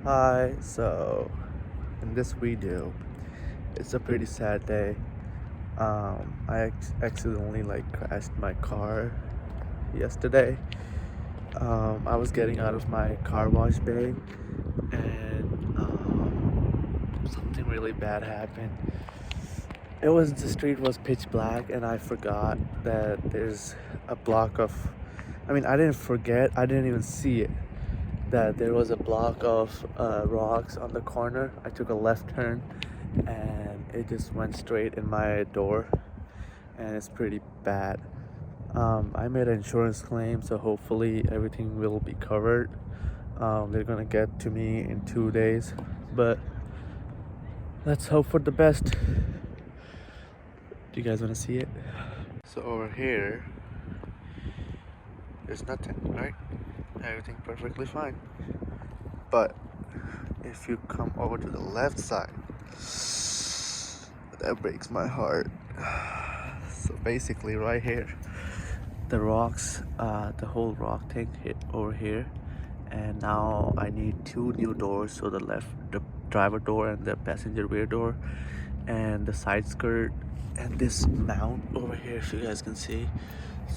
Hi, so in this video, it's a pretty sad day. I accidentally crashed my car yesterday. I was getting out of my car wash bay and something really bad happened. The street was pitch black and I forgot that there's a block of, I didn't forget, I didn't even see it, that there was a block of rocks on the corner. I took a left turn and it just went straight in my door and it's pretty bad. I made an insurance claim, so hopefully everything will be covered. They're gonna get to me in 2 days, but let's hope for the best. Do you guys want to see it? So over here, there's nothing, right? Everything perfectly fine. But if you come over to the left side, that breaks my heart. So basically right here, the rocks, the whole rock thing hit over here, and now I need two new doors. So the driver door and the passenger rear door, and the side skirt, and this mount over here, if you guys can see.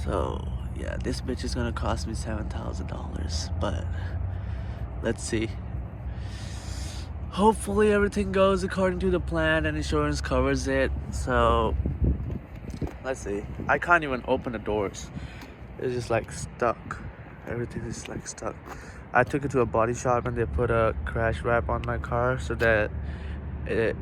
So yeah, this bitch is gonna cost me $7,000, but let's see. Hopefully everything goes according to the plan and insurance covers it. So let's see. I can't even open the doors. It's just stuck. Everything is stuck. I took it to a body shop and they put a crash wrap on my car so that it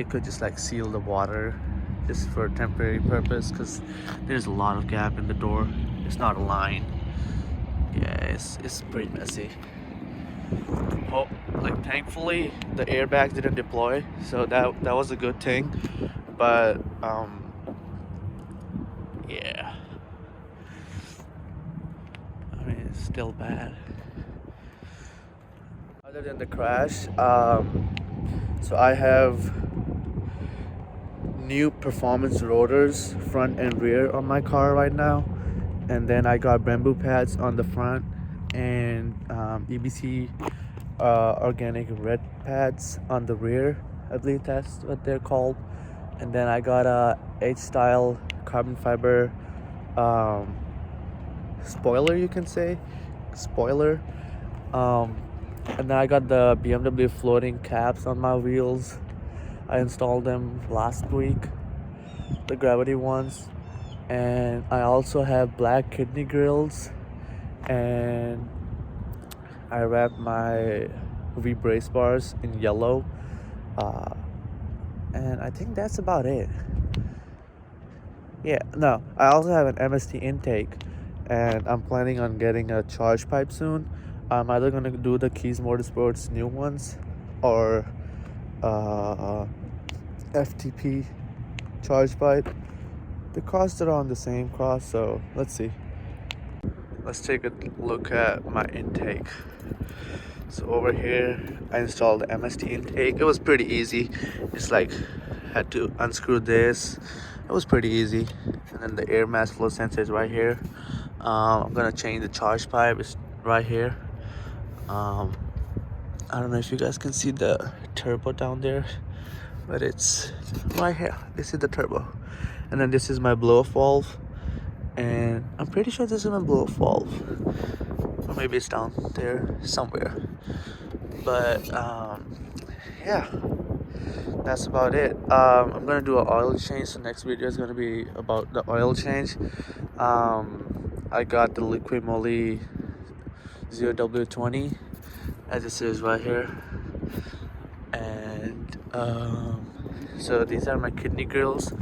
could just seal the water just for a temporary purpose, because there's a lot of gap in the door. It's not aligned. Yeah, it's pretty messy. Oh, thankfully the airbags didn't deploy, so that was a good thing. But yeah, it's still bad. Other than the crash, so I have new performance rotors front and rear on my car right now, and then I got bamboo pads on the front and EBC organic red pads on the rear. I believe that's what they're called. And then I got a H-style carbon fiber spoiler, you can say, spoiler. And then I got the BMW floating caps on my wheels. I installed them last week, the gravity ones. And I also have black kidney grills, and I wrapped my V-brace bars in yellow. And I think that's about it. Yeah, no, I also have an MST intake, and I'm planning on getting a charge pipe soon. I'm either gonna do the Keys Motorsports new ones or FTP charge pipe. The costs are on the same cost, so let's see. Let's take a look at my intake. So over here, I installed the MST intake. It was pretty easy. It's had to unscrew this. It was pretty easy. And then the air mass flow sensor is right here. I'm gonna change the charge pipe. It's right here. I don't know if you guys can see the turbo down there, but it's right here. This is the turbo, and then this is my blow-off valve, and I'm pretty sure this is my blow-off valve, or maybe it's down there somewhere. But yeah, that's about it. I'm gonna do an oil change. So next video is gonna be about the oil change. I got the liquid moly 0W20, as it says right here. And so these are my kidney grills.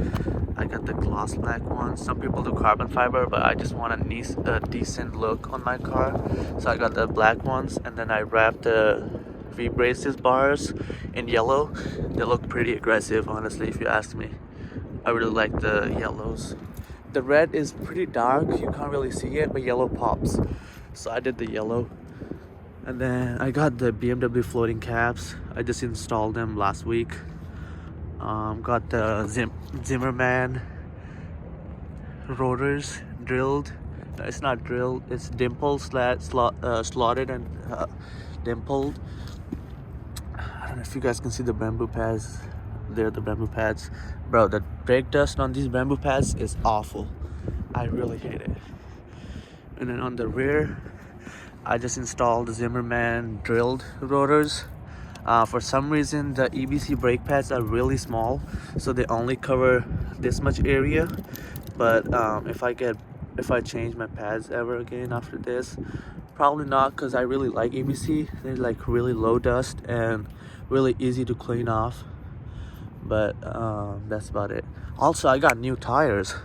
I got the gloss black ones. Some people do carbon fiber, but I just want a decent look on my car, so I got the black ones. And then I wrapped the V-braces bars in yellow. They look pretty aggressive, honestly, if you ask me. I really like the yellows. The red is pretty dark, you can't really see it, but yellow pops, so I did the yellow. And then I got the BMW floating caps. I just installed them last week. Got the Zimmerman rotors drilled. It's not drilled, it's dimple slotted and dimpled. I don't know if you guys can see the bamboo pads. They're the bamboo pads. Bro, the brake dust on these bamboo pads is awful. I really hate it. And then on the rear, I just installed the Zimmerman drilled rotors. For some reason, the EBC brake pads are really small, so they only cover this much area. But if I change my pads ever again after this, probably not, because I really like EBC. They're like really low dust and really easy to clean off. But that's about it. Also, I got new tires,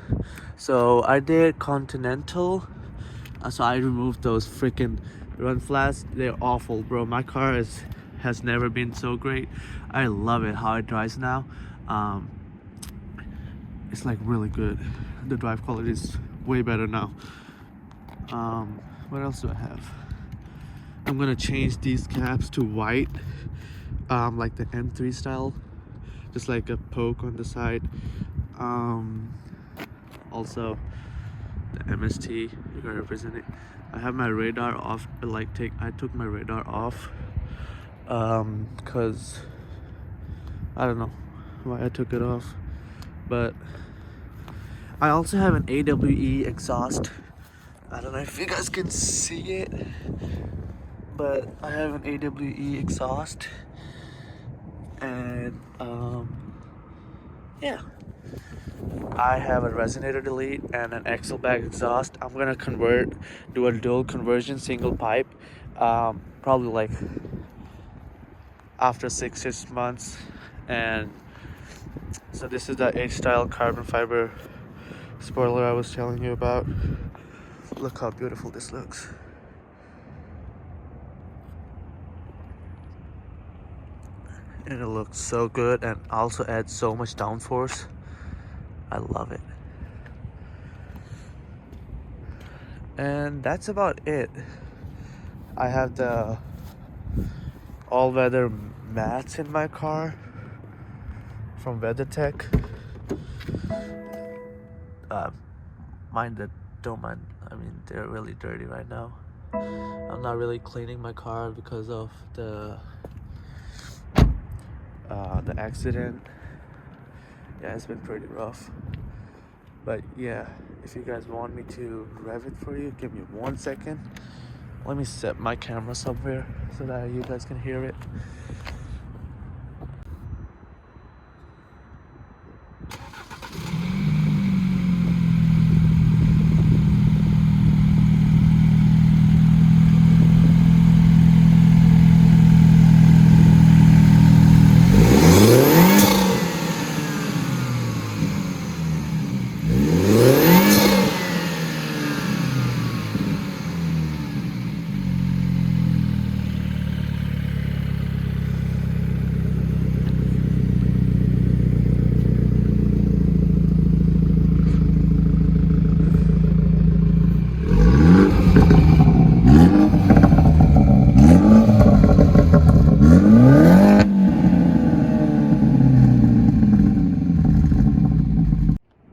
so I did Continental. So I removed those freaking run flats. They're awful, bro. My car has never been so great. I love it how it drives now. It's like really good. The drive quality is way better now. What else do I have? I'm gonna change these caps to white, like the M3 style, just like a poke on the side. Also the MST, you gotta represent it. I have my radar off. I took my radar off because I don't know why I took it off. But I also have an AWE exhaust. I don't know if you guys can see it, but I have an AWE exhaust. And yeah, I have a resonator delete and an axle back exhaust. I'm gonna do a dual conversion single pipe, probably like after 6 months. And so this is the H-style carbon fiber spoiler I was telling you about. Look how beautiful this looks. And it looks so good, and also adds so much downforce. I love it. And that's about it. I have the all-weather mats in my car from WeatherTech. Don't mind. I mean, they're really dirty right now. I'm not really cleaning my car because of the accident. Yeah, it's been pretty rough. But yeah, if you guys want me to rev it for you, give me 1 second. Let me set my camera somewhere so that you guys can hear it.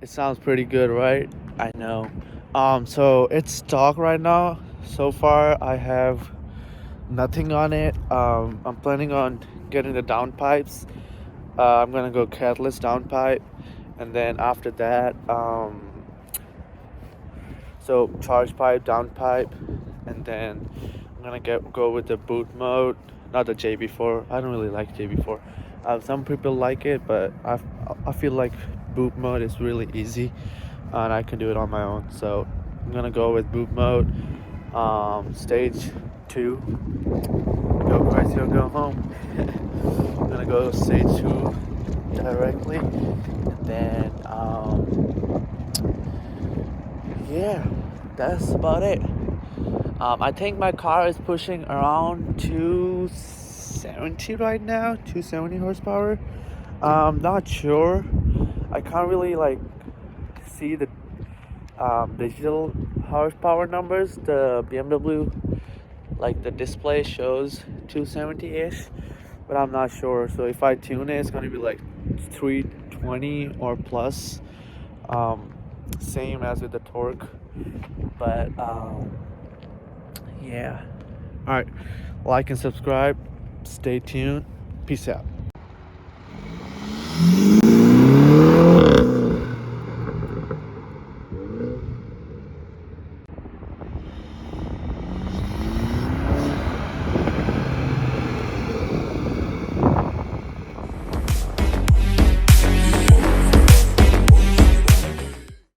It sounds pretty good, right? I know. So it's stock right now. So far I have nothing on it. I'm planning on getting the downpipes. I'm gonna go catalyst downpipe, and then after that, so charge pipe, downpipe, and then I'm gonna go with the boot mode, not the JB4. I don't really like JB4. Some people like it, but I feel like boot mode is really easy, and I can do it on my own. So I'm gonna go with boot mode. Stage 2. Go crazy or go home. I'm gonna go stage 2 directly, and then yeah, that's about it. I think my car is pushing around 270 right now, 270 horsepower. Not sure. I can't really like see the digital horsepower numbers. The BMW, like the display shows 270-ish, but I'm not sure. So if I tune it, it's gonna be like 320 or plus. Same as with the torque. But yeah. All right, Like and subscribe. Stay tuned. Peace out.